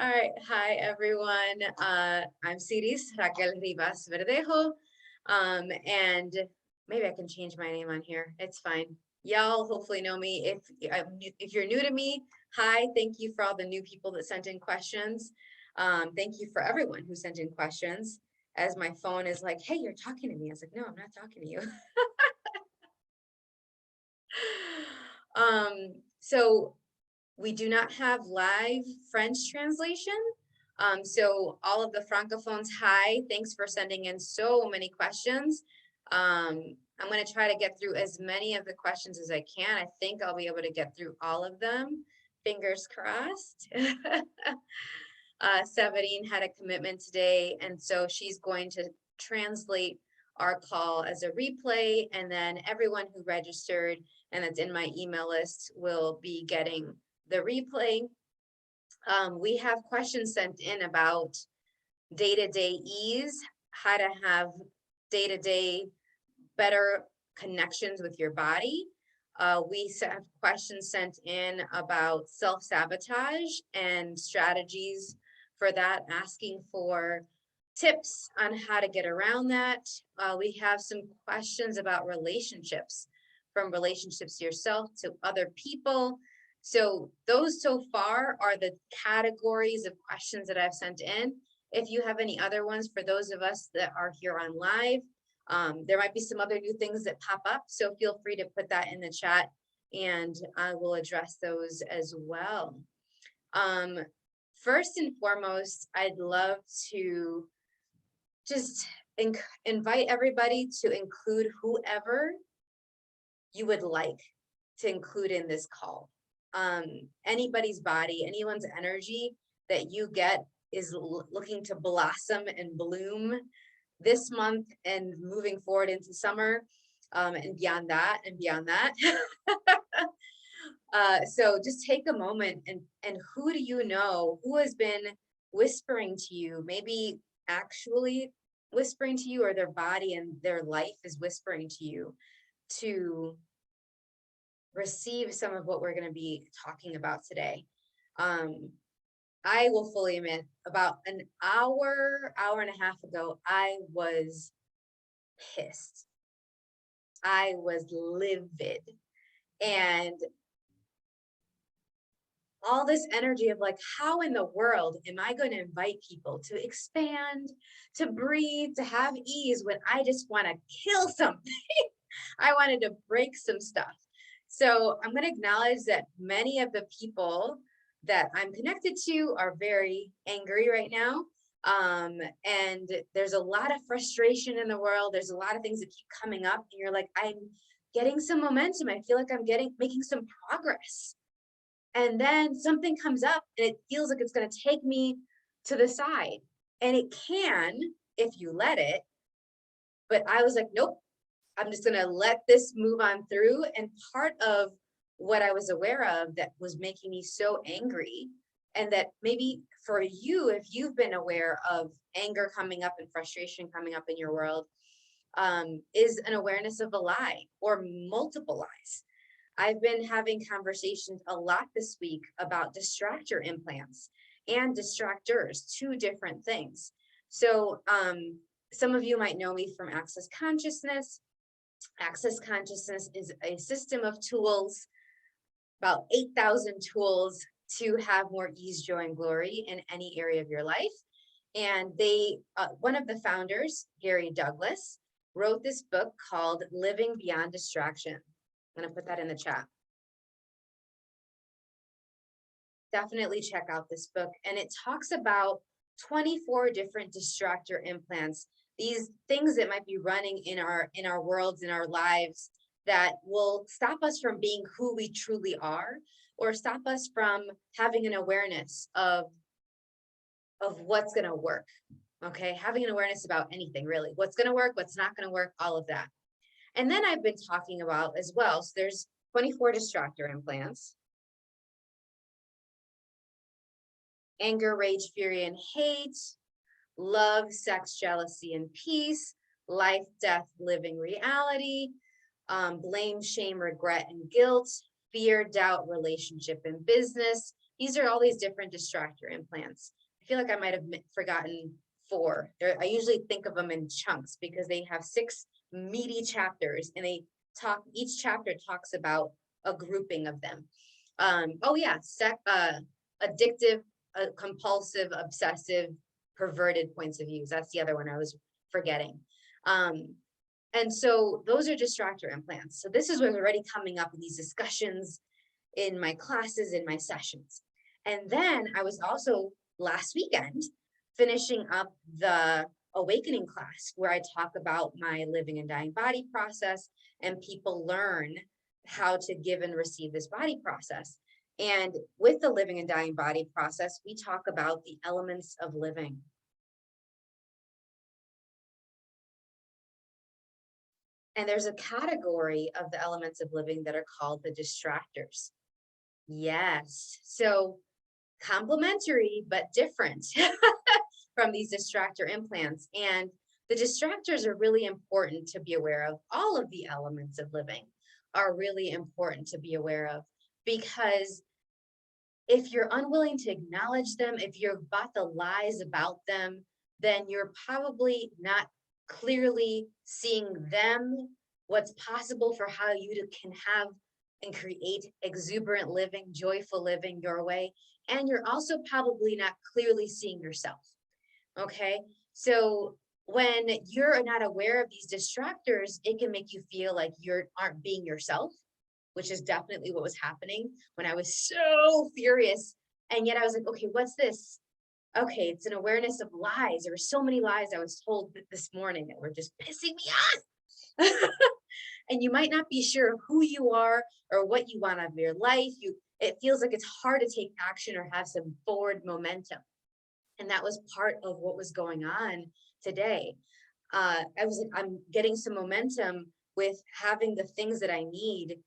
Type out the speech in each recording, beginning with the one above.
All right. Hi, everyone. I'm Siris Raquel Rivas-Verdejo. And maybe I can change my name on here. It's fine. Y'all hopefully know me. If you're new to me, hi. Thank you for all the new people that sent in questions. Thank you for everyone who sent in questions. As my phone is like, hey, you're talking to me. I was like, no, I'm not talking to you. So we do not have live French translation. So all of the Francophones, hi, thanks for sending in so many questions. I'm going to try to get through as many of the questions as I can. I think I'll be able to get through all of them. Fingers crossed. Severine had a commitment today, and so she's going to translate our call as a replay, and then everyone who registered and that's in my email list will be getting the replay. We have questions sent in about day-to-day ease, how to have day-to-day better connections with your body. We have questions sent in about self-sabotage and strategies for that, asking for tips on how to get around that. We have some questions about relationships, from relationships to yourself to other people. So those so far are the categories of questions that I've sent in. If you have any other ones for those of us that are here on live, there might be some other new things that pop up. So feel free to put that in the chat and I will address those as well. First and foremost, I'd love to just invite everybody to include whoever you would like to include in this call. Anybody's body, anyone's energy that you get is looking to blossom and bloom this month and moving forward into summer, and beyond that and beyond that. So just take a moment and who do you know who has been whispering to you, maybe actually whispering to you, or their body and their life is whispering to you to receive some of what we're going to be talking about today. I will fully admit, about an hour and a half ago, I was pissed. I was livid. And all this energy of like, how in the world am I going to invite people to expand, to breathe, to have ease when I just want to kill something? I wanted to break some stuff. So I'm going to acknowledge that many of the people that I'm connected to are very angry right now. And there's a lot of frustration in the world. There's a lot of things that keep coming up and you're like, I'm getting some momentum. I feel like I'm making some progress. And then something comes up and it feels like it's going to take me to the side. And it can, if you let it. But I was like, nope, I'm just going to let this move on through. And part of what I was aware of that was making me so angry, and that maybe for you, if you've been aware of anger coming up and frustration coming up in your world, is an awareness of a lie or multiple lies. I've been having conversations a lot this week about distractor implants and distractors, two different things. So some of you might know me from Access Consciousness. Access Consciousness is a system of tools, about 8,000 tools to have more ease, joy, and glory in any area of your life. And one of the founders, Gary Douglas, wrote this book called Living Beyond Distraction. I'm going to put that in the chat. Definitely check out this book. And it talks about 24 different distractor implants, these things that might be running in our worlds, in our lives, that will stop us from being who we truly are, or stop us from having an awareness of what's going to work. Okay, having an awareness about anything, really. What's going to work, what's not going to work, all of that. And then I've been talking about as well, so there's 24 distractor implants. Anger, rage, fury, and hate. Love, sex, jealousy, and peace. Life, death, living reality. Blame, shame, regret, and guilt. fear, doubt, relationship, and business. These are all these different distractor implants. I feel like I might have forgotten 4. I usually think of them in chunks because they have 6 meaty chapters, and each chapter talks about a grouping of them. Oh yeah, addictive, compulsive, obsessive, perverted points of views. That's the other one I was forgetting. And so those are distractor implants. So this is what's already coming up in these discussions in my classes, in my sessions. And then I was also last weekend finishing up the awakening class where I talk about my living and dying body process, and people learn how to give and receive this body process. And with the living and dying body process, we talk about the elements of living. And there's a category of the elements of living that are called the distractors. Yes, so complementary, but different from these distractor implants. And the distractors are really important to be aware of. All of the elements of living are really important to be aware of, because if you're unwilling to acknowledge them, if you've bought the lies about them, then you're probably not clearly seeing them, what's possible for how you can have and create exuberant living, joyful living your way. And you're also probably not clearly seeing yourself. Okay, so when you're not aware of these distractors, it can make you feel like you aren't being yourself, which is definitely what was happening when I was so furious. And yet I was like, okay, what's this? Okay, it's an awareness of lies. There were so many lies I was told this morning that were just pissing me off. And you might not be sure who you are or what you want out of your life. It feels like it's hard to take action or have some forward momentum. And that was part of what was going on today. I was like, I'm getting some momentum with having the things that I need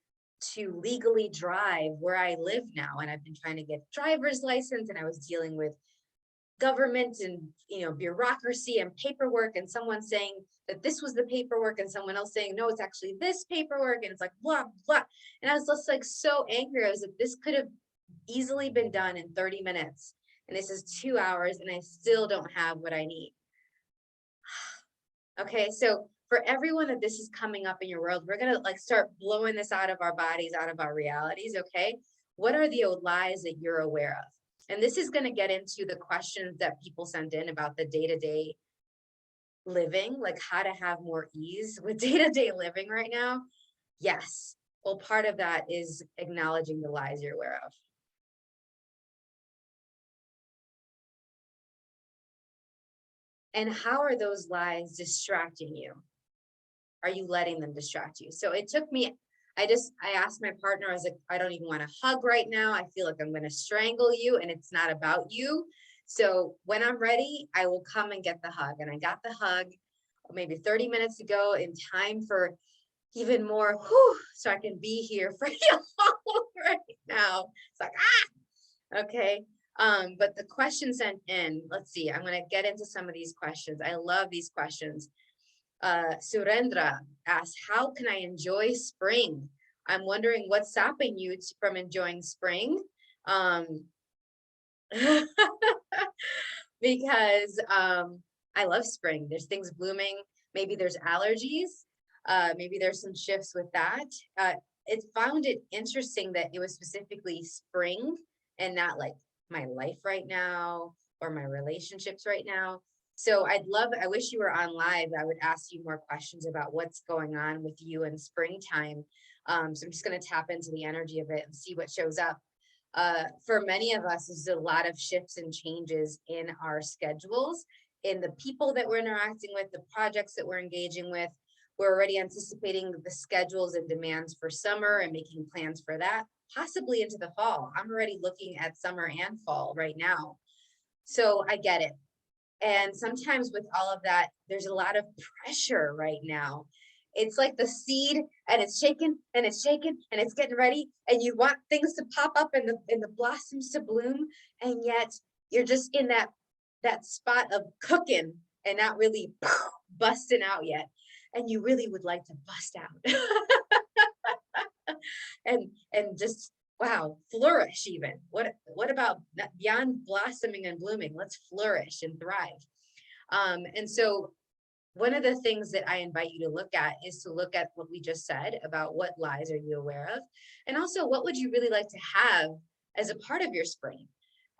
to legally drive where I live now. And I've been trying to get driver's license, and I was dealing with government and bureaucracy and paperwork, and someone saying that this was the paperwork and someone else saying no, it's actually this paperwork, and it's like blah blah. And I was just like so angry. I was like, this could have easily been done in 30 minutes, and this is 2 hours, and I still don't have what I need. Okay, so for everyone that this is coming up in your world, we're gonna start blowing this out of our bodies, out of our realities. Okay, what are the old lies that you're aware of? And this is going to get into the questions that people sent in about the day-to-day living, like how to have more ease with day-to-day living right now. Yes. Well, part of that is acknowledging the lies you're aware of. And how are those lies distracting you? Are you letting them distract you? So it took me, I asked my partner, I was like, I don't even want to hug right now. I feel like I'm going to strangle you, and it's not about you. So when I'm ready, I will come and get the hug. And I got the hug maybe 30 minutes ago, in time for even more, so I can be here for you right now. It's like, okay. But the question sent in, let's see, I'm going to get into some of these questions. I love these questions. Surendra asks, how can I enjoy spring? I'm wondering what's stopping you from enjoying spring. Because I love spring. There's things blooming. Maybe there's allergies. Maybe there's some shifts with that. It found it interesting that it was specifically spring and not like my life right now or my relationships right now. So I wish you were on live. I would ask you more questions about what's going on with you in springtime. So I'm just going to tap into the energy of it and see what shows up. For many of us, there's a lot of shifts and changes in our schedules, in the people that we're interacting with, the projects that we're engaging with. We're already anticipating the schedules and demands for summer and making plans for that, possibly into the fall. I'm already looking at summer and fall right now. So I get it. And sometimes with all of that, there's a lot of pressure right now. It's like the seed, and it's shaking and it's shaking and it's getting ready, and you want things to pop up and the blossoms to bloom, and yet you're just in that spot of cooking and not really busting out yet. And you really would like to bust out. and just, wow, flourish even. What about beyond blossoming and blooming? Let's flourish and thrive. And so one of the things that I invite you to look at is to look at what we just said about what lies are you aware of, and also what would you really like to have as a part of your spring,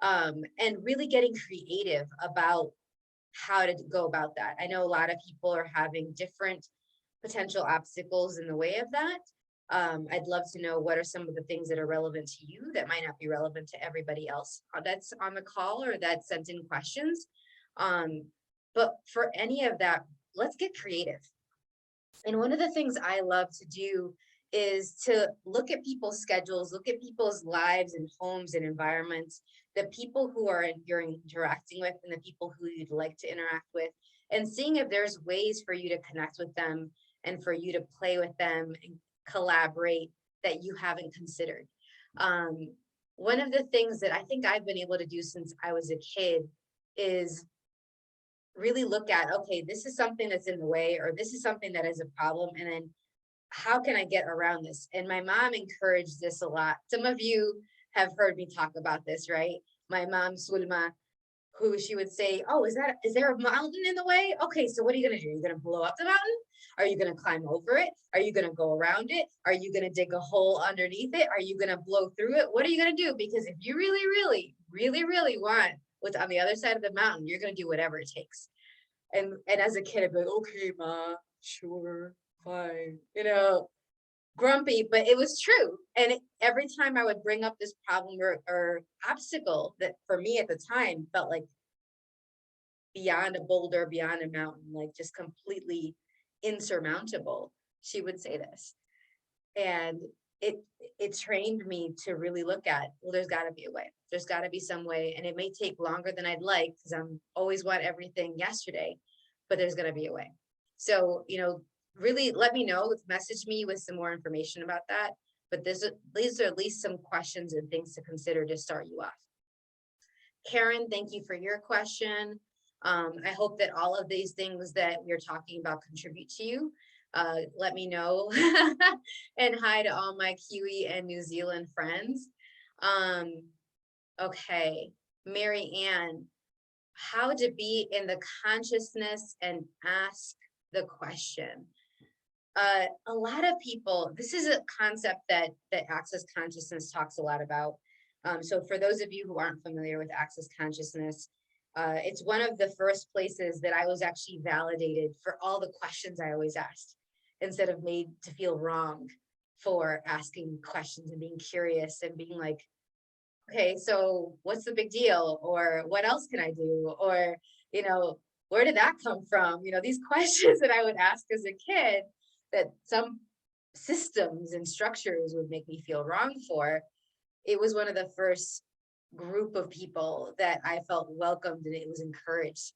and really getting creative about how to go about that. I know a lot of people are having different potential obstacles in the way of that. I'd love to know what are some of the things that are relevant to you that might not be relevant to everybody else that's on the call or that sent in questions. But for any of that, let's get creative. And one of the things I love to do is to look at people's schedules, look at people's lives and homes and environments, the people who you're interacting with and the people who you'd like to interact with, and seeing if there's ways for you to connect with them and for you to play with them and collaborate that you haven't considered. One of the things that I think I've been able to do since I was a kid is really look at, okay, this is something that's in the way, or this is something that is a problem, and then how can I get around this? And my mom encouraged this a lot. Some of you have heard me talk about this, right? My mom, Sulma, who she would say, oh, is there a mountain in the way? Okay, so what are you gonna do? Are you gonna blow up the mountain? Are you gonna climb over it? Are you gonna go around it? Are you gonna dig a hole underneath it? Are you gonna blow through it? What are you gonna do? Because if you really, really, really, really want what's on the other side of the mountain, you're gonna do whatever it takes. And as a kid, I'd be like, okay, Ma, sure, fine, grumpy, but it was true. And every time I would bring up this problem or obstacle that for me at the time felt like beyond a boulder, beyond a mountain, like just completely insurmountable, she would say this. And it trained me to really look at, well, there's got to be a way. There's got to be some way. And it may take longer than I'd like because I'm always want everything yesterday, but there's going to be a way. So, really let me know, message me with some more information about that. But these are at least some questions and things to consider to start you off. Karen, thank you for your question. I hope that all of these things that we're talking about contribute to you. Let me know. And hi to all my Kiwi and New Zealand friends. Okay, Mary Ann, how to be in the consciousness and ask the question. A lot of people, this is a concept that Access Consciousness talks a lot about. So for those of you who aren't familiar with Access Consciousness, it's one of the first places that I was actually validated for all the questions I always asked, instead of made to feel wrong for asking questions and being curious and being like, okay, so what's the big deal? Or what else can I do? Or, where did that come from? These questions that I would ask as a kid that some systems and structures would make me feel wrong for. It was one of the first group of people that I felt welcomed and it was encouraged.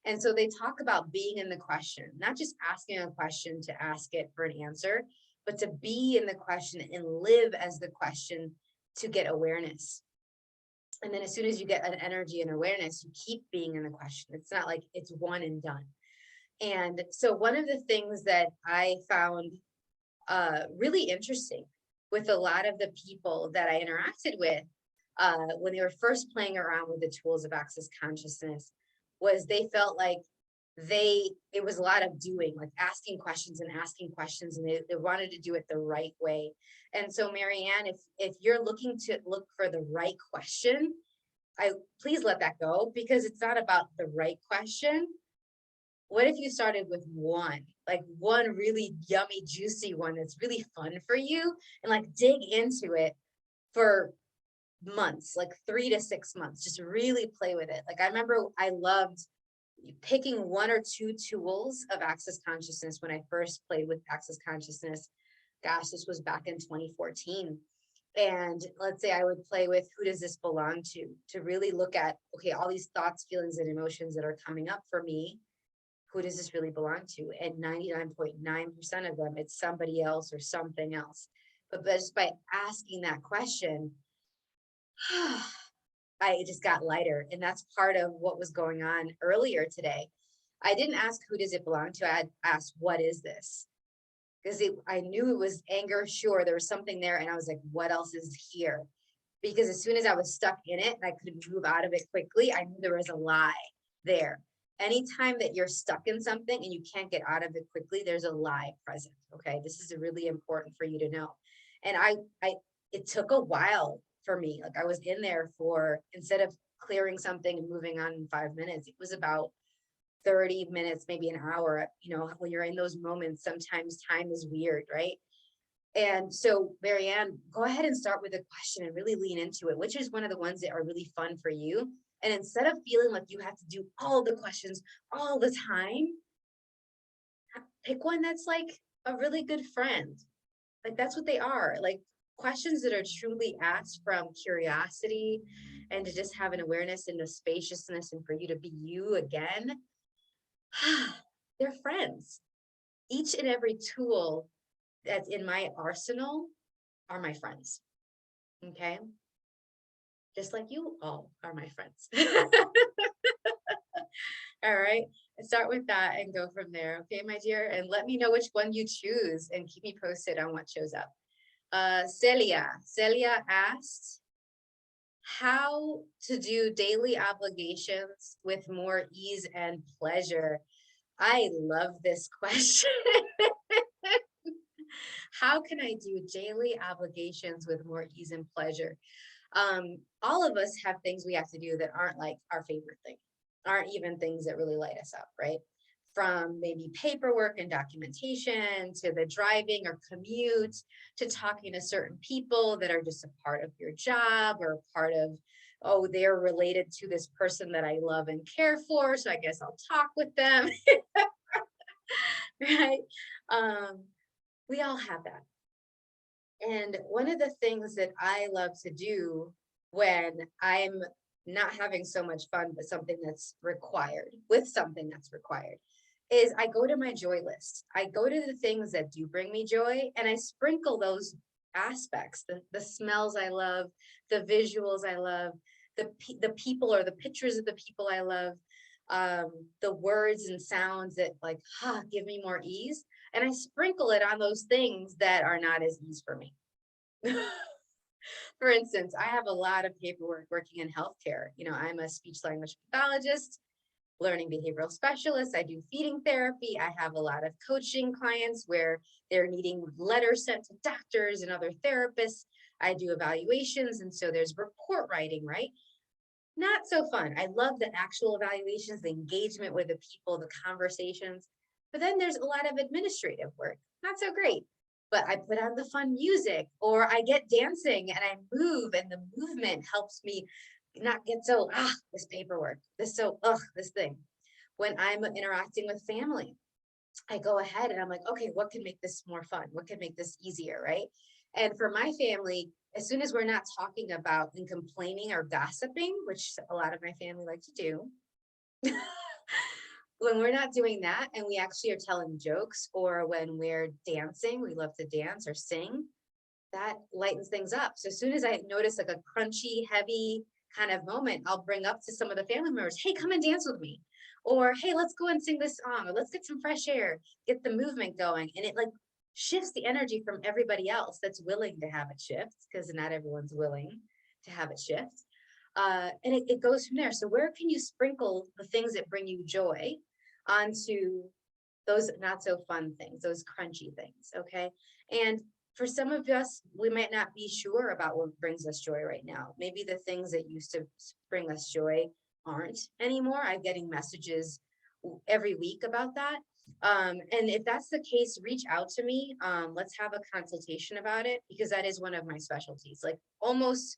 And so they talk about being in the question, not just asking a question to ask it for an answer, but to be in the question and live as the question to get awareness. And then as soon as you get an energy and awareness, you keep being in the question. It's not like it's one and done. And so one of the things that I found really interesting with a lot of the people that I interacted with when they were first playing around with the tools of Access Consciousness was they felt like it was a lot of doing, like asking questions, and they wanted to do it the right way. And so Mary Ann, if you're looking to look for the right question, please let that go, because it's not about the right question. What if you started with one really yummy, juicy one that's really fun for you, and like dig into it for months, like 3 to 6 months, just really play with it. Like I remember I loved picking 1 or 2 tools of Access Consciousness when I first played with Access Consciousness. Gosh, this was back in 2014. And let's say I would play with who does this belong to really look at, okay, all these thoughts, feelings, and emotions that are coming up for me, who does this really belong to? And 99.9% of them, it's somebody else or something else. But just by asking that question, I just got lighter. And that's part of what was going on earlier today. I didn't ask who does it belong to. I asked, what is this? because I knew it was anger. Sure, there was something there. And I was like, what else is here? Because as soon as I was stuck in it and I couldn't move out of it quickly, I knew there was a lie there. Anytime that you're stuck in something and you can't get out of it quickly, there's a lie present. Okay. This is really important for you to know. And it took a while for me. Like I was in there for, instead of clearing something and moving on in 5 minutes, it was about 30 minutes, maybe an hour. You know, when you're in those moments, sometimes time is weird, right? And so, Marianne, go ahead and start with a question and really lean into it, which is one of the ones that are really fun for you. And instead of feeling like you have to do all the questions all the time, pick one that's like a really good friend. Like that's what they are, like questions that are truly asked from curiosity and to just have an awareness into spaciousness and for you to be you again. They're friends. Each and every tool that's in my arsenal are my friends. Okay. Just like you all are my friends. All right. Start with that and go from there. Okay, my dear. And let me know which one you choose and keep me posted on what shows up. Celia asked how to do daily obligations with more ease and pleasure. I love this question. How can I do daily obligations with more ease and pleasure? All of us have things we have to do that aren't like our favorite thing, aren't even things that really light us up, right? From maybe paperwork and documentation to the driving or commute to talking to certain people that are just a part of your job or part of, oh, they're related to this person that I love and care for, so I guess I'll talk with them. Right? We all have that. And one of the things that I love to do when I'm not having so much fun, but something that's required, is I go to my joy list. I go to the things that do bring me joy and I sprinkle those aspects, the smells I love, the visuals I love, the people or the pictures of the people I love, the words and sounds that like, give me more ease. And I sprinkle it on those things that are not as easy for me. For instance, I have a lot of paperwork working in healthcare. You know, I'm a speech language pathologist, learning behavioral specialist. I do feeding therapy. I have a lot of coaching clients where they're needing letters sent to doctors and other therapists. I do evaluations. And so there's report writing, right? Not so fun. I love the actual evaluations, the engagement with the people, the conversations. But then there's a lot of administrative work. Not so great. But I put on the fun music or I get dancing and I move and the movement helps me not get so, this paperwork, this thing. When I'm interacting with family, I go ahead and I'm like, okay, what can make this more fun? What can make this easier, right? And for my family, as soon as we're not talking about and complaining or gossiping, which a lot of my family like to do, when we're not doing that and we actually are telling jokes or when we're dancing, we love to dance or sing, that lightens things up. So as soon as I notice like a crunchy, heavy kind of moment, I'll bring up to some of the family members, hey, come and dance with me. Or, hey, let's go and sing this song, or let's get some fresh air, get the movement going. And it like shifts the energy from everybody else that's willing to have it shift, because not everyone's willing to have it shift. And it goes from there. So where can you sprinkle the things that bring you joy onto those not so fun things, those crunchy things, okay? And for some of us, we might not be sure about what brings us joy right now. Maybe the things that used to bring us joy aren't anymore. I'm getting messages every week about that. And if that's the case, reach out to me. Let's have a consultation about it, because that is one of my specialties. Like almost,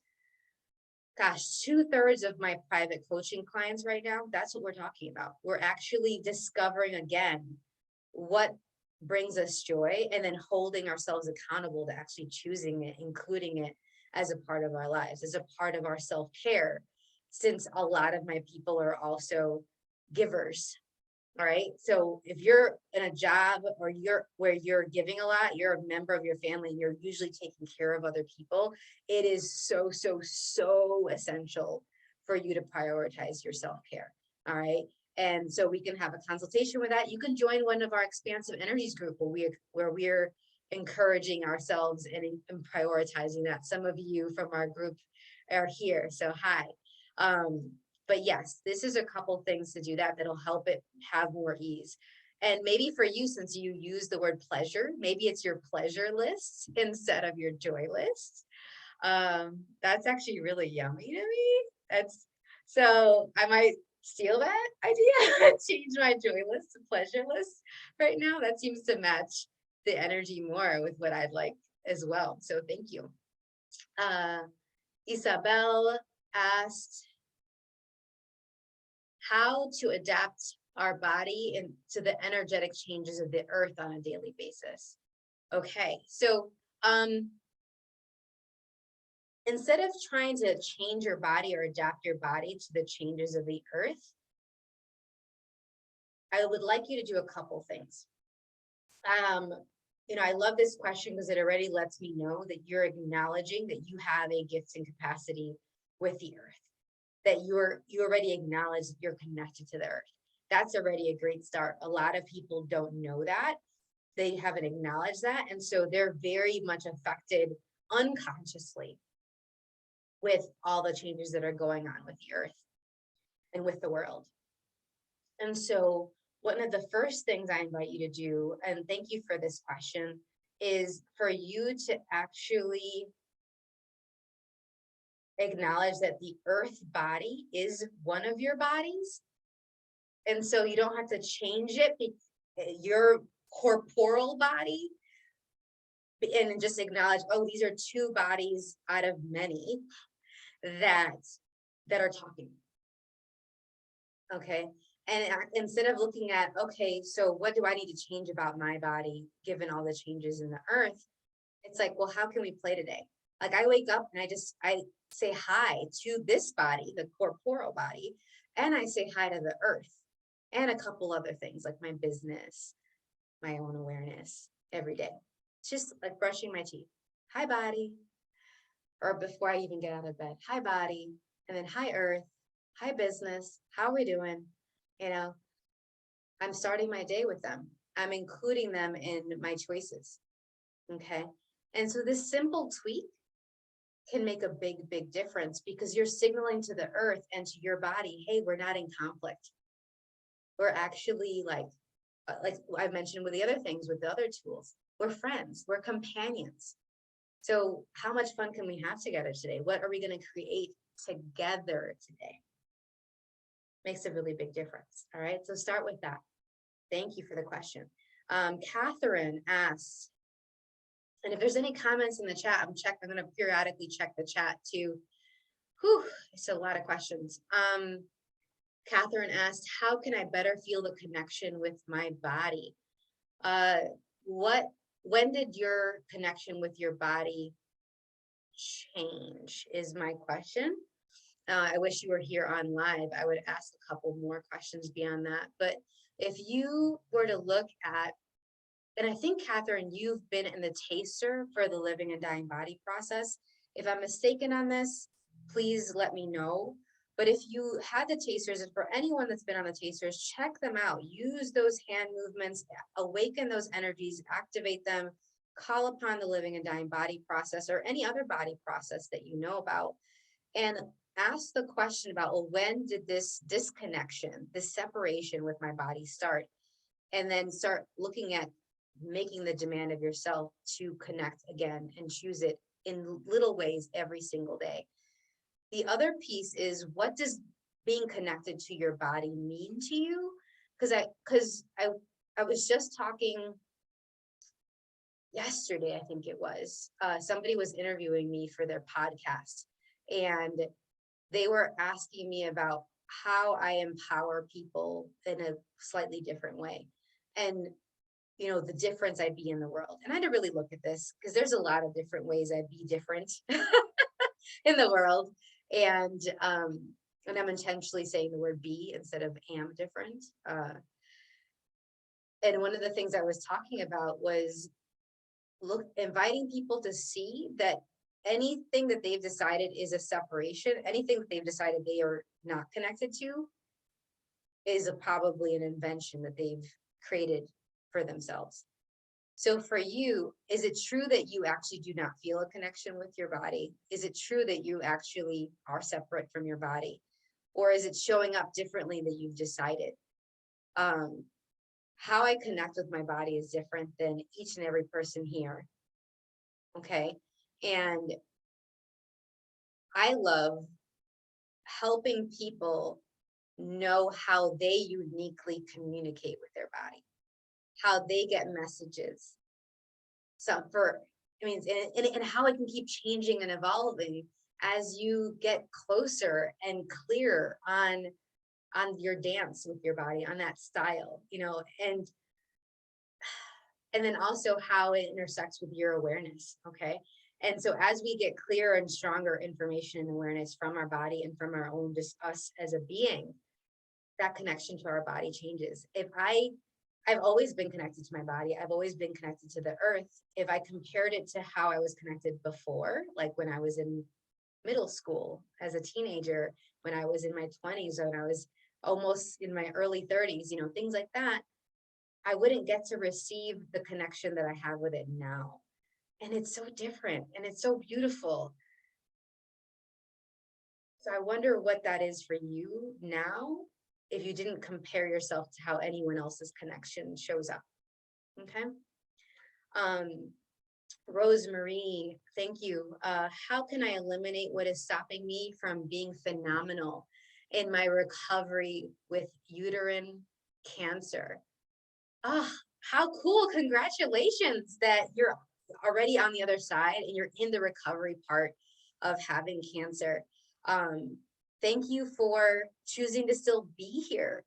2/3 of my private coaching clients right now, that's what we're talking about. We're actually discovering again what brings us joy and then holding ourselves accountable to actually choosing it, including it as a part of our lives, as a part of our self-care, since a lot of my people are also givers. All right. So if you're in a job or where you're giving a lot, you're a member of your family, and you're usually taking care of other people, it is so, so, so essential for you to prioritize your self-care. All right. And so we can have a consultation with that. You can join one of our expansive energies group where we're encouraging ourselves and prioritizing that. Some of you from our group are here, so hi. But yes, this is a couple things to do that'll help it have more ease. And maybe for you, since you use the word pleasure, maybe it's your pleasure list instead of your joy list. That's actually really yummy to me. So I might steal that idea and change my joy list to pleasure list right now. That seems to match the energy more with what I'd like as well. So thank you. Isabel asked how to adapt our body to the energetic changes of the earth on a daily basis. Okay, so instead of trying to change your body or adapt your body to the changes of the earth, I would like you to do a couple things. I love this question because it already lets me know that you're acknowledging that you have a gift and capacity with the earth, that you already acknowledge that you're connected to the earth. That's already a great start. A lot of people don't know that. They haven't acknowledged that. And so they're very much affected unconsciously with all the changes that are going on with the earth and with the world. And so one of the first things I invite you to do, and thank you for this question, is for you to actually acknowledge that the earth body is one of your bodies. And so you don't have to change it, your corporal body, and just acknowledge, oh, these are two bodies out of many that are talking. Okay. And instead of looking at, okay, so what do I need to change about my body, given all the changes in the earth? It's like, well, how can we play today? Like I wake up and I say hi to this body, the corporal body, and I say hi to the earth and a couple other things like my business, my own awareness every day. It's just like brushing my teeth. Hi, body. Or before I even get out of bed, hi, body. And then hi, earth. Hi, business. How are we doing? I'm starting my day with them. I'm including them in my choices. Okay. And so this simple tweak can make a big, big difference because you're signaling to the earth and to your body, hey, we're not in conflict. We're actually like I mentioned with the other things, with the other tools, we're friends, we're companions. So how much fun can we have together today? What are we going to create together today? Makes a really big difference. All right. So start with that. Thank you for the question. Catherine asks, and if there's any comments in the chat, I'm going to periodically check the chat too. Whew, it's a lot of questions. Catherine asked, how can I better feel the connection with my body? When did your connection with your body change is my question. I wish you were here on live. I would ask a couple more questions beyond that. But if you were to look at, and I think, Catherine, you've been in the taster for the living and dying body process. If I'm mistaken on this, please let me know. But if you had the tasters, and for anyone that's been on the tasters, check them out. Use those hand movements, awaken those energies, activate them, call upon the living and dying body process or any other body process that you know about. And ask the question about, well, when did this disconnection, this separation with my body start? And then start looking at making the demand of yourself to connect again and choose it in little ways every single day. The other piece is, what does being connected to your body mean to you? Because I was just talking yesterday, I think it was, somebody was interviewing me for their podcast, and they were asking me about how I empower people in a slightly different way. And the difference I'd be in the world. And I had to really look at this because there's a lot of different ways I'd be different in the world. And I'm intentionally saying the word be instead of am different. And one of the things I was talking about was inviting people to see that anything that they've decided is a separation, anything that they've decided they are not connected to, is probably an invention that they've created for themselves. So for you, is it true that you actually do not feel a connection with your body? Is it true that you actually are separate from your body? Or is it showing up differently that you've decided? How I connect with my body is different than each and every person here. Okay. And I love helping people know how they uniquely communicate with their body, how they get messages. So and how it can keep changing and evolving as you get closer and clear on your dance with your body, on that style, and then also how it intersects with your awareness. Okay. And so as we get clearer and stronger information and awareness from our body and from our own, just us as a being, that connection to our body changes. I've always been connected to my body. I've always been connected to the earth. If I compared it to how I was connected before, like when I was in middle school, as a teenager, when I was in my 20s, or when I was almost in my early 30s, things like that, I wouldn't get to receive the connection that I have with it now. And it's so different and it's so beautiful. So I wonder what that is for you now, if you didn't compare yourself to how anyone else's connection shows up. Okay. Rosemary, thank you. How can I eliminate what is stopping me from being phenomenal in my recovery with uterine cancer? Oh, how cool. Congratulations that you're already on the other side and you're in the recovery part of having cancer. Thank you for choosing to still be here.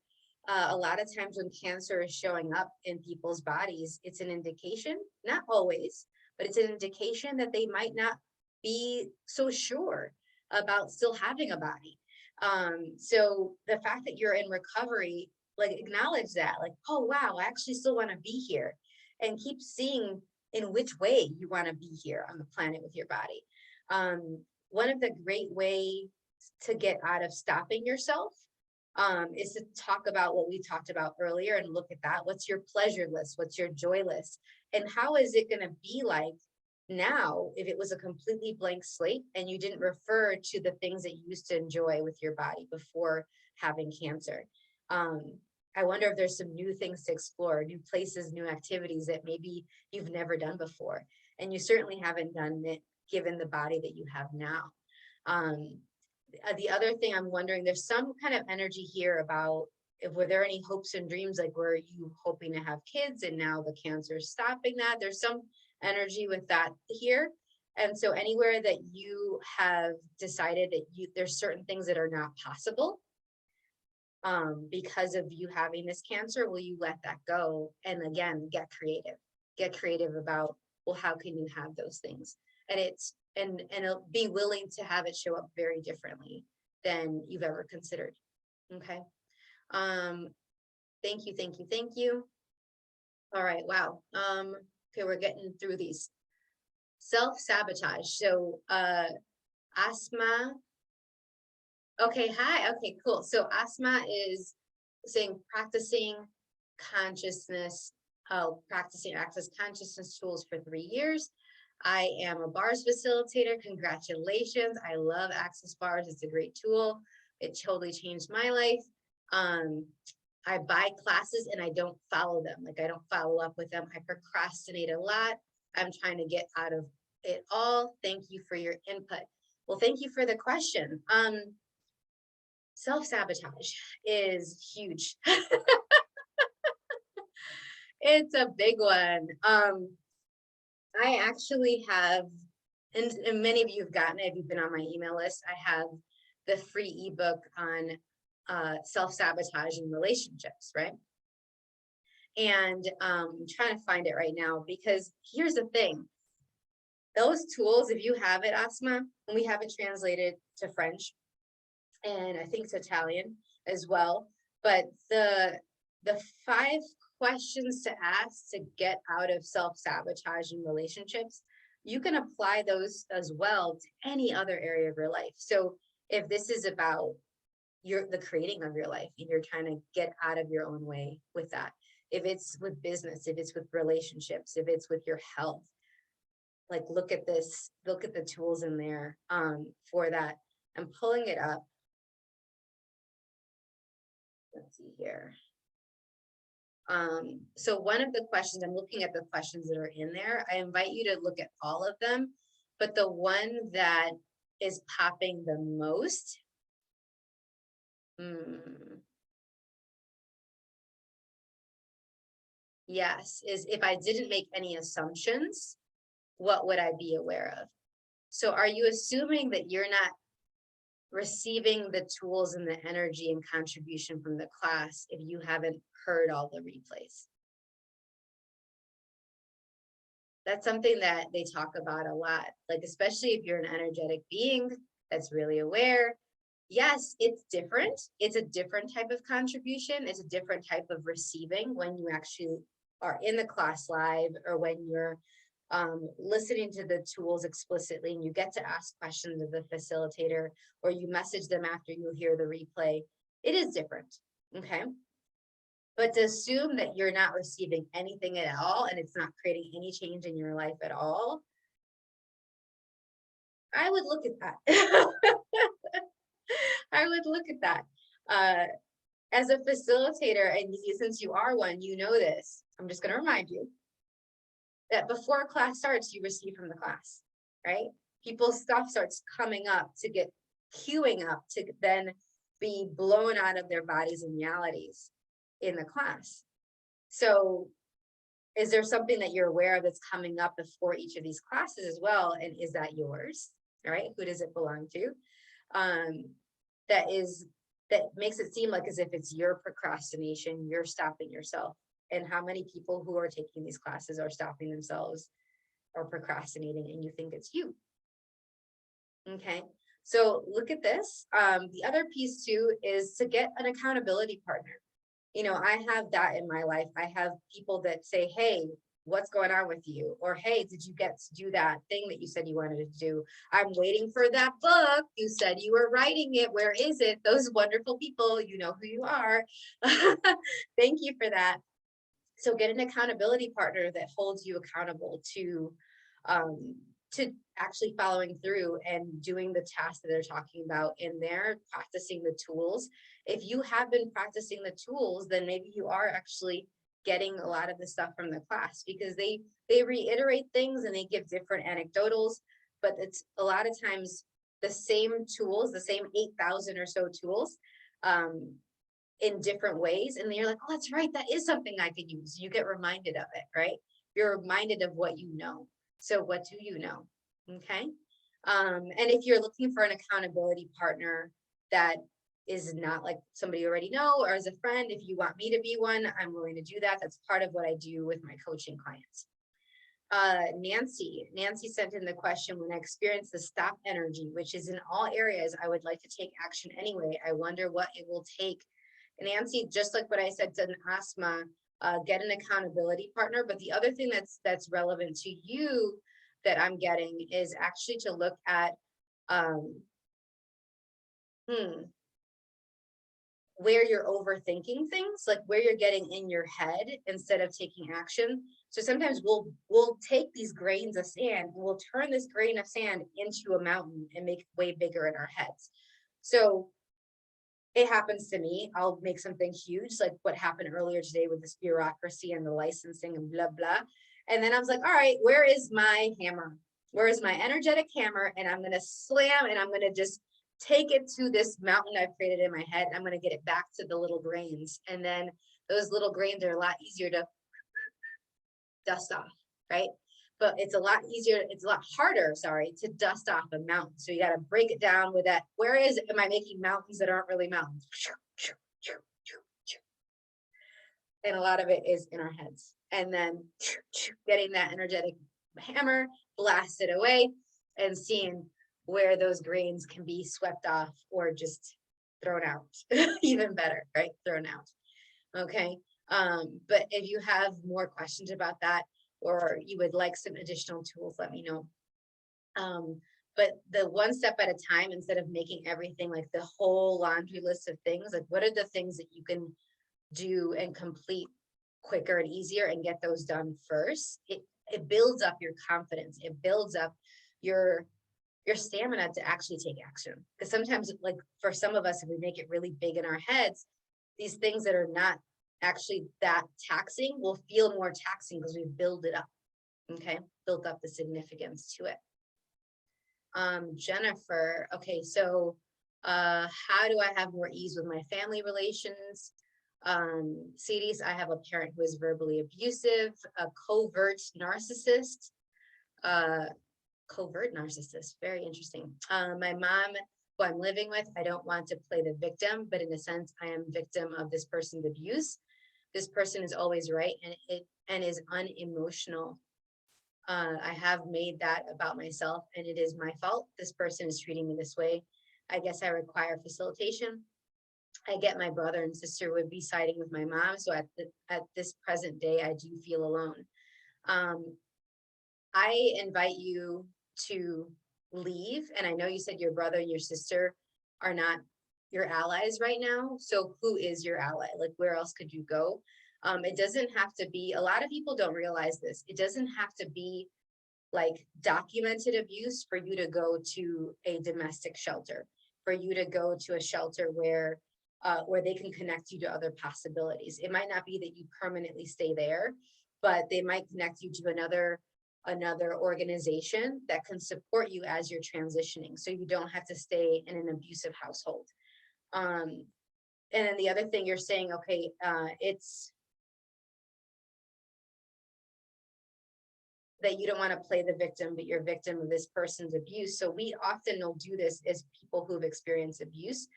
A lot of times when cancer is showing up in people's bodies, it's an indication, not always, but it's an indication that they might not be so sure about still having a body. So the fact that you're in recovery, like, acknowledge that, like, oh, wow, I actually still want to be here, and keep seeing in which way you want to be here on the planet with your body. One of the great ways to get out of stopping yourself is to talk about what we talked about earlier and look at that. What's your pleasure list? What's your joy list? And how is it going to be like now if it was a completely blank slate and you didn't refer to the things that you used to enjoy with your body before having cancer? I wonder if there's some new things to explore, new places, new activities that maybe you've never done before. And you certainly haven't done it given the body that you have now. The other thing I'm wondering, there's some kind of energy here about, were there any hopes and dreams, like were you hoping to have kids and now the cancer is stopping that? There's some energy with that here. And so anywhere that you have decided that there's certain things that are not possible because of you having this cancer, will you let that go? And again, get creative about, well, how can you have those things? And it'll be willing to have it show up very differently than you've ever considered. Okay. Thank you. All right. Wow. Okay, we're getting through these. Self-sabotage. So Asma. Okay, hi. Okay, cool. So Asma is saying practicing access consciousness tools for 3 years. I am a bars facilitator. Congratulations. I love Access Bars. It's a great tool. It totally changed my life. I buy classes and I don't follow them. Like, I don't follow up with them. I procrastinate a lot. I'm trying to get out of it all. Thank you for your input. Well, thank you for the question. Self-sabotage is huge. It's a big one. I actually have, and many of you have gotten it if you've been on my email list, I have the free ebook on self-sabotage in relationships, right? And I'm trying to find it right now, because here's the thing. Those tools, if you have it, Asma, and we have it translated to French, and I think to Italian as well, but the 5 questions to ask to get out of self-sabotage in relationships, you can apply those as well to any other area of your life. So if this is about you're the creating of your life, and you're trying to get out of your own way with that. If it's with business, if it's with relationships, if it's with your health, like look at this, look at the tools in there for that. I'm pulling it up. Let's see here. So one of the questions, I'm looking at the questions that are in there. I invite you to look at all of them, but the one that is popping the most, yes, is if I didn't make any assumptions, what would I be aware of? So are you assuming that you're not receiving the tools and the energy and contribution from the class if you haven't heard all the replays? That's something that they talk about a lot, like especially if you're an energetic being that's really aware. Yes, it's different. It's a different type of contribution. It's a different type of receiving when you actually are in the class live, or when you're listening to the tools explicitly and you get to ask questions of the facilitator, or you message them after you hear the replay. It is different, okay? But to assume that you're not receiving anything at all and it's not creating any change in your life at all, I would look at that. I would look at that. As a facilitator, and since you are one, you know this, I'm just going to remind you that before class starts, you receive from the class, right? People's stuff starts coming up to get queuing up to then be blown out of their bodies and realities in the class. So is there something that you're aware of that's coming up before each of these classes as well? And is that yours? All right, who does it belong to? That makes it seem like as if it's your procrastination, you're stopping yourself. And how many people who are taking these classes are stopping themselves or procrastinating, and you think it's you? Okay, so look at this. The other piece too is to get an accountability partner. You know, I have that in my life. I have people that say, hey, what's going on with you? Or, hey, did you get to do that thing that you said you wanted to do? I'm waiting for that book. You said you were writing it. Where is it? Those wonderful people, you know who you are. Thank you for that. So get an accountability partner that holds you accountable to actually following through and doing the tasks that they're talking about in there, practicing the tools. If you have been practicing the tools, then maybe you are actually getting a lot of the stuff from the class, because they reiterate things and they give different anecdotals, but it's a lot of times the same tools, the same 8,000 or so tools in different ways. And then you're like, oh, that's right, that is something I could use. You get reminded of it, right? You're reminded of what you know. So what do you know? Okay. And if you're looking for an accountability partner that is not like somebody you already know, or as a friend, if you want me to be one, I'm willing to do that. That's part of what I do with my coaching clients. Nancy sent in the question, when I experience the stop energy, which is in all areas, I would like to take action anyway. I wonder what it will take. And Nancy, just like what I said to asthma, get an accountability partner. But the other thing that's relevant to you that I'm getting is actually to look at where you're overthinking things, like where you're getting in your head instead of taking action. So sometimes we'll take these grains of sand and we'll turn this grain of sand into a mountain and make it way bigger in our heads. So it happens to me. I'll make something huge, like what happened earlier today with this bureaucracy and the licensing and blah, blah. And then I was like, all right, where is my hammer? Where is my energetic hammer? And I'm going to slam, and I'm going to just take it to this mountain I've created in my head. I'm going to get it back to the little grains. And then those little grains are a lot easier to dust off, right? But it's a lot easier, it's a lot harder, sorry, to dust off a mountain. So you got to break it down with that. Where am I making mountains that aren't really mountains? And a lot of it is in our heads. And then getting that energetic hammer, blast it away, and seeing where those grains can be swept off or just thrown out. Even better, right? Thrown out. Okay. But if you have more questions about that, or you would like some additional tools, let me know. but the one step at a time, instead of making everything like the whole laundry list of things, like what are the things that you can do and complete quicker and easier and get those done first? It builds up your confidence. It builds up your stamina to actually take action. Because sometimes, like for some of us, if we make it really big in our heads, these things that are not actually that taxing will feel more taxing because we build it up. Okay, built up the significance to it. Jennifer, okay, so how do I have more ease with my family relations? Siris, I have a parent who is verbally abusive, a covert narcissist, very interesting. My mom, who I'm living with, I don't want to play the victim, but in a sense, I am victim of this person's abuse. This person is always right and is unemotional. I have made that about myself, and it is my fault. This person is treating me this way. I guess I require facilitation. I get my brother and sister would be siding with my mom. So at this present day, I do feel alone. I invite you to leave. And I know you said your brother and your sister are not your allies right now. So who is your ally? Like, where else could you go? It doesn't have to be, a lot of people don't realize this. It doesn't have to be like documented abuse for you to go to a domestic shelter, for you to go to a shelter where they can connect you to other possibilities. It might not be that you permanently stay there, but they might connect you to another organization that can support you as you're transitioning, so you don't have to stay in an abusive household. And then the other thing you're saying, okay, it's that you don't want to play the victim, but you're victim of this person's abuse. So we often will do this as people who've experienced abuse.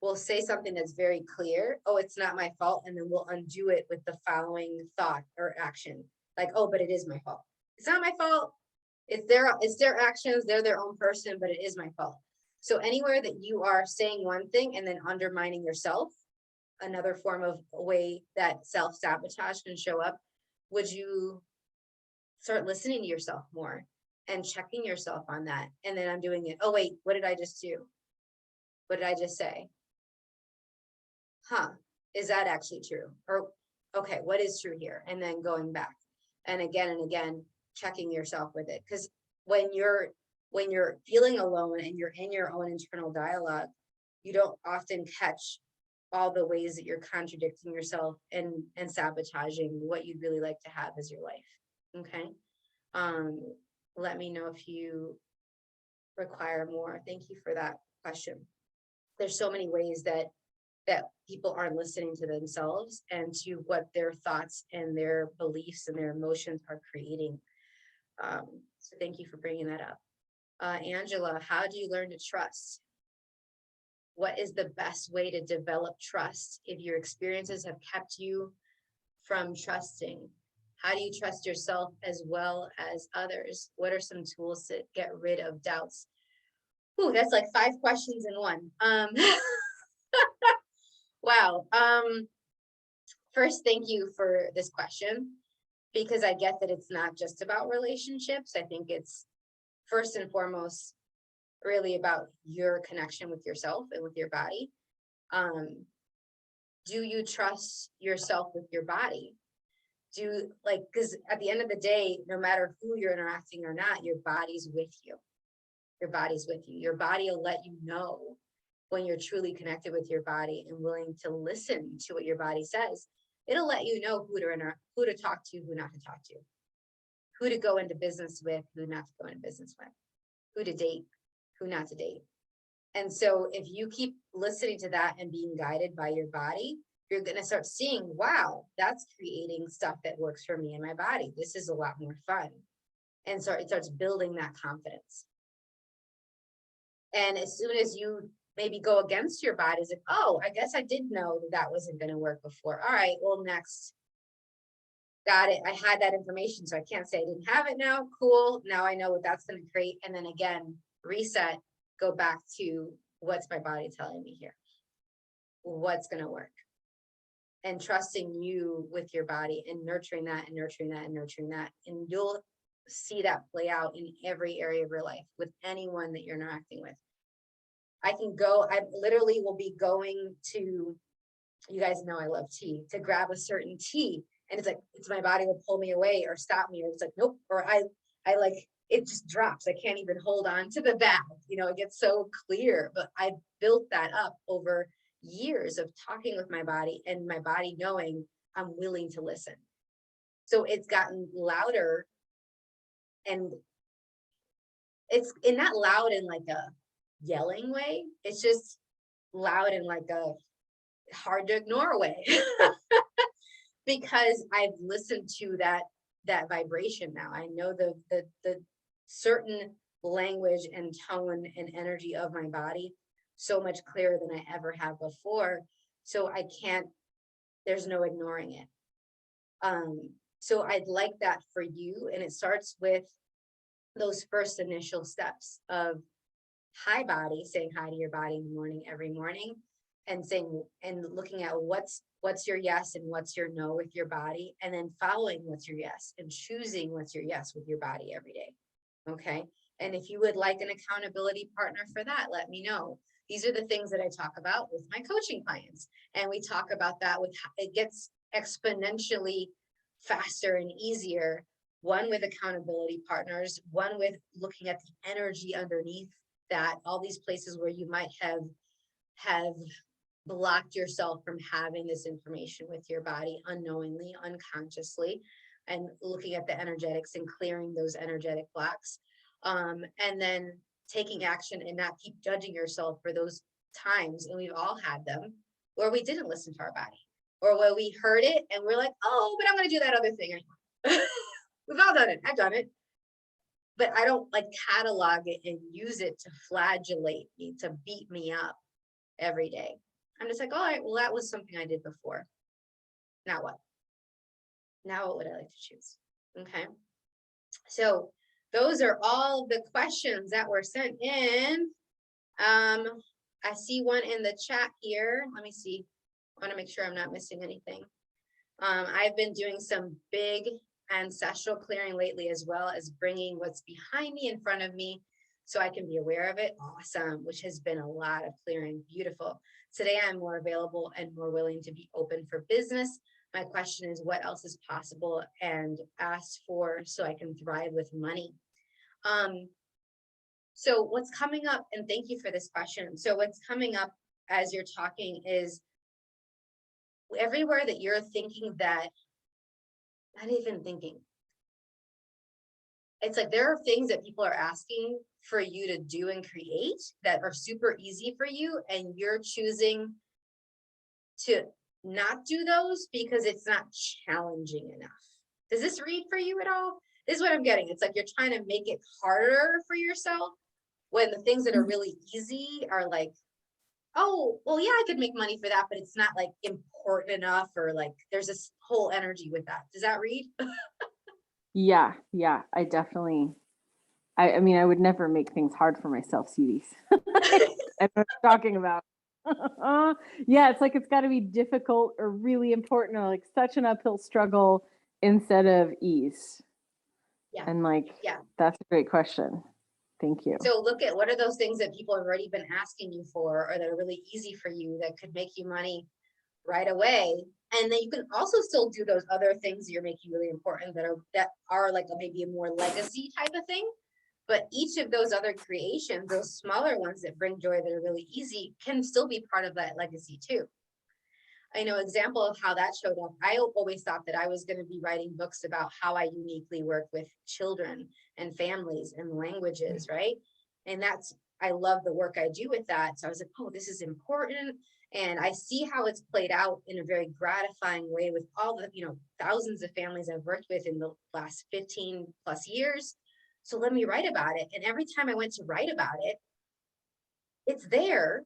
We'll say something that's very clear, oh, it's not my fault, and then we'll undo it with the following thought or action, like, oh, but it is my fault. It's not my fault. It's their actions. They're their own person, but it is my fault. So anywhere that you are saying one thing and then undermining yourself, another form of a way that self-sabotage can show up, would you start listening to yourself more and checking yourself on that? And then I'm doing it. Oh, wait, what did I just do? What did I just say? Is that actually true? Or, okay, what is true here? And then going back and again, checking yourself with it. Because when you're feeling alone and you're in your own internal dialogue, you don't often catch all the ways that you're contradicting yourself and sabotaging what you'd really like to have as your life. Okay. Let me know if you require more. Thank you for that question. There's so many ways that people aren't listening to themselves and to what their thoughts and their beliefs and their emotions are creating. So thank you for bringing that up. Angela, how do you learn to trust? What is the best way to develop trust if your experiences have kept you from trusting? How do you trust yourself as well as others? What are some tools to get rid of doubts? Ooh, that's like 5 questions in one. Wow. First, thank you for this question, because I get that it's not just about relationships. I think it's first and foremost really about your connection with yourself and with your body. Do you trust yourself with your body? Because at the end of the day, no matter who you're interacting or not, your body's with you. Your body's with you. Your body will let you know when you're truly connected with your body and willing to listen to what your body says. It'll let you know who to talk to, who not to talk to, who to go into business with, who not to go into business with, who to date, who not to date. And so if you keep listening to that and being guided by your body, you're going to start seeing, wow, that's creating stuff that works for me and my body. This is a lot more fun. And so it starts building that confidence. And as soon as you maybe go against your body, it's like, oh, I guess I did know that wasn't going to work before. All right, well, next. Got it. I had that information, so I can't say I didn't have it now. Cool. Now I know what that's going to create. And then again, reset, go back to what's my body telling me here? What's going to work? And trusting you with your body and nurturing that and nurturing that and nurturing that. And you'll see that play out in every area of your life with anyone that you're interacting with. I literally will be going to, you guys know I love tea, to grab a certain tea. And it's like, my body will pull me away or stop me. Or it's like, nope. Or I like, it just drops. I can't even hold on to the valve. It gets so clear, but I built that up over years of talking with my body and my body knowing I'm willing to listen. So it's gotten louder, and it's not loud in like a yelling way. It's just loud in like a hard to ignore way. Because I've listened to that vibration now. I know the certain language and tone and energy of my body so much clearer than I ever have before. So there's no ignoring it. So I'd like that for you. And it starts with those first initial steps of hi body, saying hi to your body in the morning, every morning, and saying, and looking at what's your yes and what's your no with your body, and then following what's your yes and choosing what's your yes with your body every day. Okay. And if you would like an accountability partner for that, let me know. These are the things that I talk about with my coaching clients. And we talk about that with, it gets exponentially faster and easier. One with accountability partners, one with looking at the energy underneath that, all these places where you might have blocked yourself from having this information with your body unknowingly, unconsciously, and looking at the energetics and clearing those energetic blocks. And then taking action and not keep judging yourself for those times. And we've all had them where we didn't listen to our body, or where we heard it and we're like, oh, but I'm going to do that other thing. We've all done it. I've done it. But I don't like catalog it and use it to flagellate me, to beat me up every day. I'm just like, all right, well, that was something I did before. Now what? Now what would I like to choose? Okay. So those are all the questions that were sent in. I see one in the chat here. Let me see. I want to make sure I'm not missing anything. I've been doing some big ancestral clearing lately, as well as bringing what's behind me in front of me so I can be aware of it. Awesome, which has been a lot of clearing. Beautiful. Today, I'm more available and more willing to be open for business. My question is, what else is possible and asked for so I can thrive with money? So what's coming up, and thank you for this question. So what's coming up as you're talking is everywhere that you're thinking that, not even thinking. It's like there are things that people are asking for you to do and create that are super easy for you, and you're choosing to not do those because it's not challenging enough. Does this read for you at all? This is what I'm getting. It's like you're trying to make it harder for yourself when the things that are really easy are like, oh, well, yeah, I could make money for that, but it's not like important enough, or like there's this whole energy with that. Does that read? Yeah, I definitely, I mean, I would never make things hard for myself, Siris. I know what I'm talking about. Yeah, it's like it's got to be difficult or really important or like such an uphill struggle instead of ease. Yeah. And like, yeah, that's a great question. Thank you. So look at what are those things that people have already been asking you for, or that are really easy for you, that could make you money right away. And then you can also still do those other things that you're making really important that are like maybe a more legacy type of thing. But each of those other creations, those smaller ones that bring joy that are really easy, can still be part of that legacy too. I know example of how that showed up. I always thought that I was going to be writing books about how I uniquely work with children and families and languages, right? And I love the work I do with that. So I was like, oh, this is important. And I see how it's played out in a very gratifying way with all the, thousands of families I've worked with in the last 15 plus years. So let me write about it. And every time I went to write about it, it's there.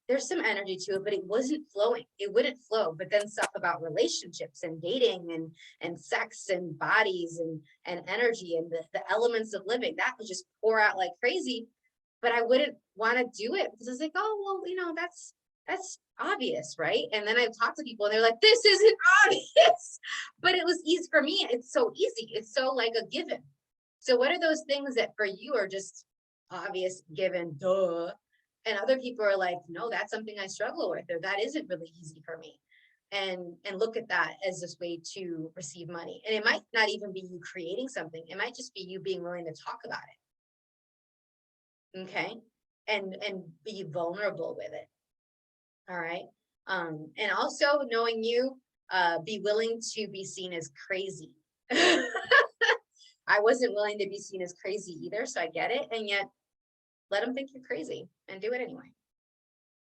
There's some energy to it, but it wasn't flowing. It wouldn't flow. But then stuff about relationships and dating and sex and bodies and energy and the elements of living, that would just pour out like crazy. But I wouldn't want to do it because I was like, oh, well, that's obvious, right? And then I've talked to people and they're like, this isn't obvious. But it was easy for me. It's so easy. It's so like a given. So what are those things that for you are just obvious, given, duh, and other people are like, no, that's something I struggle with, or that isn't really easy for me. And look at that as this way to receive money. And it might not even be you creating something. It might just be you being willing to talk about it. Okay. And be vulnerable with it. All right. And also knowing you, be willing to be seen as crazy. I wasn't willing to be seen as crazy either, so I get it. And yet let them think you're crazy and do it anyway.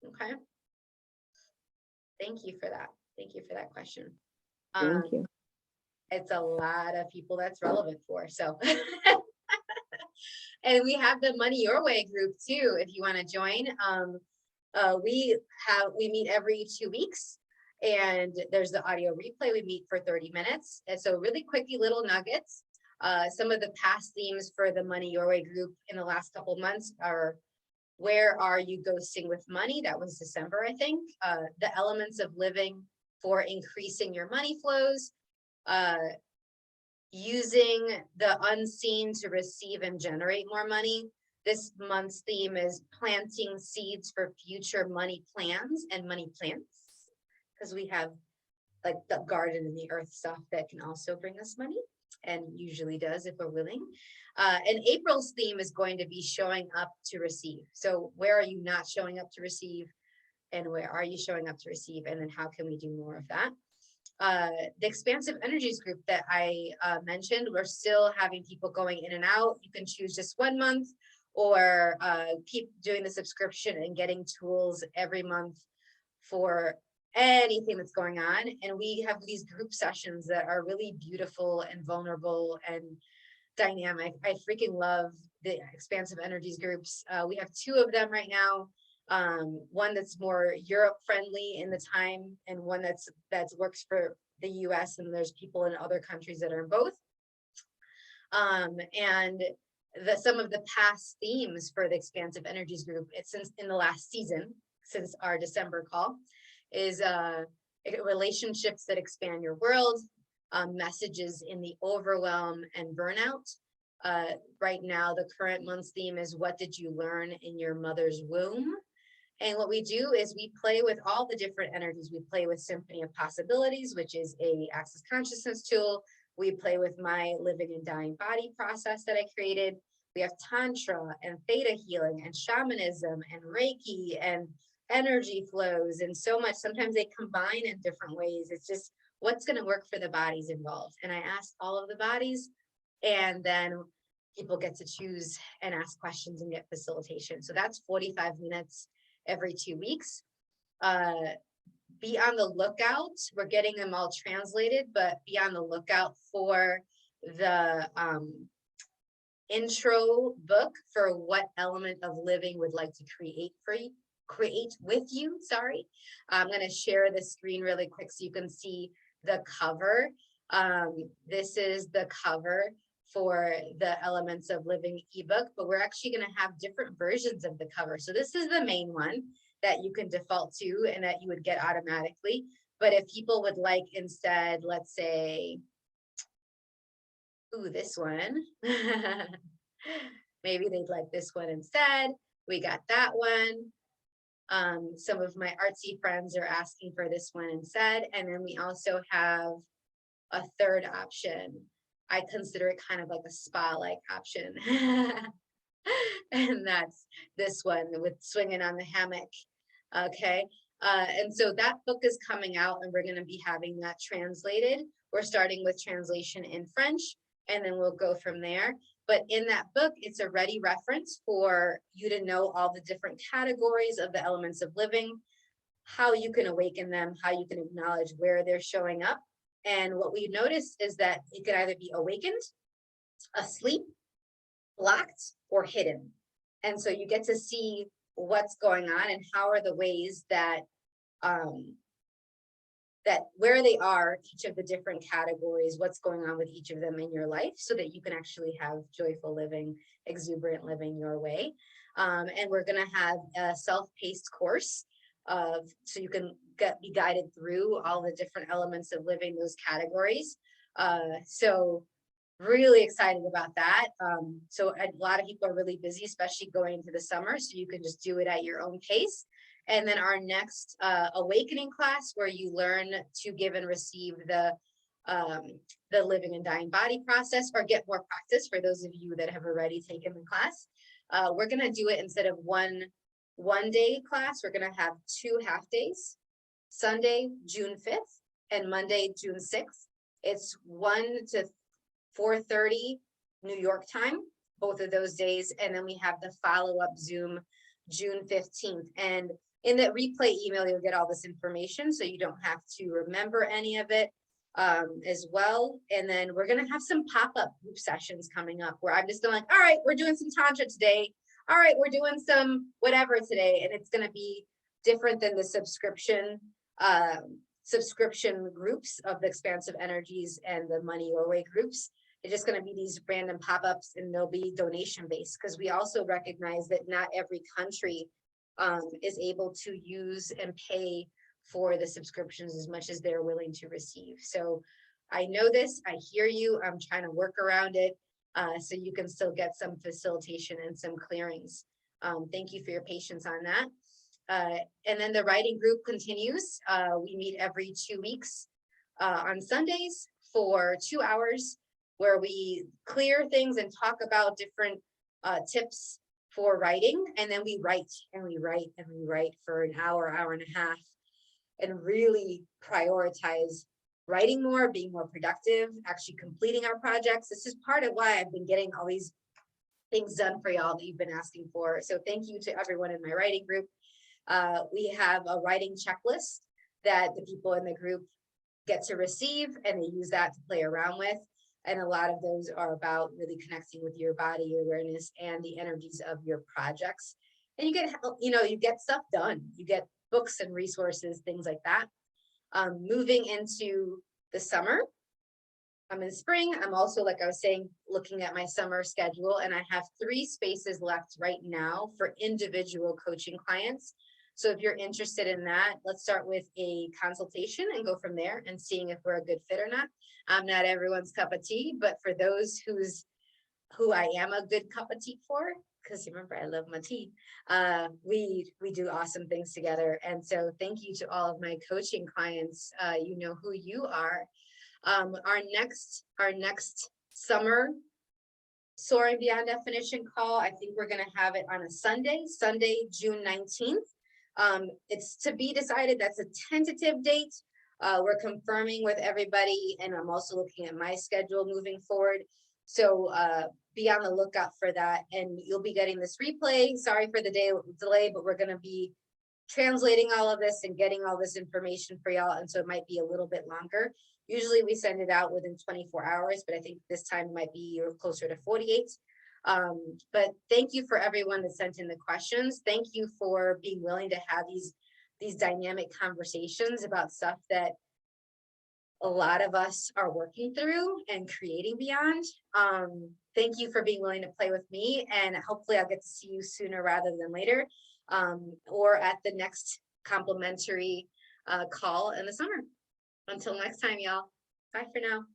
Okay. Thank you for that. Thank you for that question. Thank you. It's a lot of people that's relevant for. So, and we have the Money Your Way group too, if you want to join. We meet every 2 weeks, and there's the audio replay. We meet for 30 minutes. And so really quickie little nuggets. Some of the past themes for the Money Your Way group in the last couple of months are, where are you ghosting with money? That was December, I think. The elements of living for increasing your money flows, using the unseen to receive and generate more money. This month's theme is planting seeds for future money plans and money plants, because we have like the garden and the earth stuff that can also bring us money, and usually does if we're willing. And April's theme is going to be showing up to receive. So where are you not showing up to receive, and where are you showing up to receive? And then how can we do more of that? The Expansive Energies group that I mentioned, we're still having people going in and out. You can choose just 1 month, or keep doing the subscription and getting tools every month for anything that's going on. And we have these group sessions that are really beautiful and vulnerable and dynamic. I freaking love the Expansive Energies groups. We have 2 of them right now. One that's more Europe friendly in the time, and one that's works for the US, and there's people in other countries that are in both. And some of the past themes for the Expansive Energies group, it's since in the last season, since our December call, is relationships that expand your world, messages in the overwhelm and burnout. Right now, the current month's theme is, what did you learn in your mother's womb? And what we do is we play with all the different energies. We play with Symphony of Possibilities, which is a Access Consciousness tool. We play with my living and dying body process that I created. We have Tantra and Theta healing and shamanism and Reiki and energy flows and so much. Sometimes they combine in different ways. It's just what's going to work for the bodies involved. And I asked all of the bodies, and then people get to choose and ask questions and get facilitation. So that's 45 minutes every 2 weeks. Be on the lookout. We're getting them all translated, but be on the lookout for the intro book for what element of living would like to create with you. Sorry. I'm going to share the screen really quick so you can see the cover. This is the cover for the Elements of Living ebook, but we're actually going to have different versions of the cover. So this is the main one that you can default to and that you would get automatically. But if people would like instead, let's say, ooh, this one, maybe they'd like this one instead. We got that one. Some of my artsy friends are asking for this one instead. And then we also have a third option. I consider it kind of like a spa-like option. And that's this one with swinging on the hammock. Okay. And so that book is coming out, and we're going to be having that translated. We're starting with translation in French, and then we'll go from there. But in that book, it's a ready reference for you to know all the different categories of the elements of living, how you can awaken them, how you can acknowledge where they're showing up. And what we noticed is that it could either be awakened, asleep, blocked, or hidden. And so you get to see what's going on and how are the ways that where they are, each of the different categories, what's going on with each of them in your life, so that you can actually have joyful living, exuberant living your way. And we're going to have a self-paced course so you can be guided through all the different elements of living, those categories. So really excited about that. So a lot of people are really busy, especially going into the summer. So you can just do it at your own pace. And then our next awakening class, where you learn to give and receive the living and dying body process, or get more practice for those of you that have already taken the class. We're going to do it instead of one day class. We're going to have 2 half days, Sunday, June 5th and Monday, June 6th. It's 1 to 4:30 New York time, both of those days. And then we have the follow-up Zoom June 15th. And in the replay email, you'll get all this information, so you don't have to remember any of it as well. And then we're going to have some pop-up group sessions coming up, where I'm just going like, all right, we're doing some Tantra today. All right, we're doing some whatever today. And it's going to be different than the subscription groups of the expansive energies and the money your way groups. It's just going to be these random pop-ups, and they'll be donation based, because we also recognize that not every country is able to use and pay for the subscriptions as much as they're willing to receive. So I know this, I hear you, I'm trying to work around it so you can still get some facilitation and some clearings. Thank you for your patience on that. And then the writing group continues. We meet every 2 weeks on Sundays for 2 hours, where we clear things and talk about different tips for writing. And then we write and we write and we write for an hour, hour and a half, and really prioritize writing more, being more productive, actually completing our projects. This is part of why I've been getting all these things done for y'all that you've been asking for. So thank you to everyone in my writing group. We have a writing checklist that the people in the group get to receive, and they use that to play around with. And a lot of those are about really connecting with your body, your awareness, and the energies of your projects. And you get, you get stuff done. You get books and resources, things like that. Moving into the summer, I'm in spring. I'm also, like I was saying, looking at my summer schedule, and I have 3 spaces left right now for individual coaching clients. So if you're interested in that, let's start with a consultation and go from there and seeing if we're a good fit or not. I'm not everyone's cup of tea, but for those who I am a good cup of tea for, because remember, I love my tea, we do awesome things together. And so thank you to all of my coaching clients. You know who you are. Our next summer Soaring Beyond Definition call, I think we're going to have it on a Sunday, June 19th. It's to be decided. That's a tentative date. We're confirming with everybody, and I'm also looking at my schedule moving forward. So be on the lookout for that, and you'll be getting this replay. Sorry for the delay, but we're going to be translating all of this and getting all this information for y'all, and so it might be a little bit longer. Usually we send it out within 24 hours, but I think this time might be closer to 48. But thank you for everyone that sent in the questions. Thank you for being willing to have these dynamic conversations about stuff that a lot of us are working through and creating beyond. Thank you for being willing to play with me, and hopefully I'll get to see you sooner rather than later, or at the next complimentary call in the summer. Until next time, y'all. Bye for now.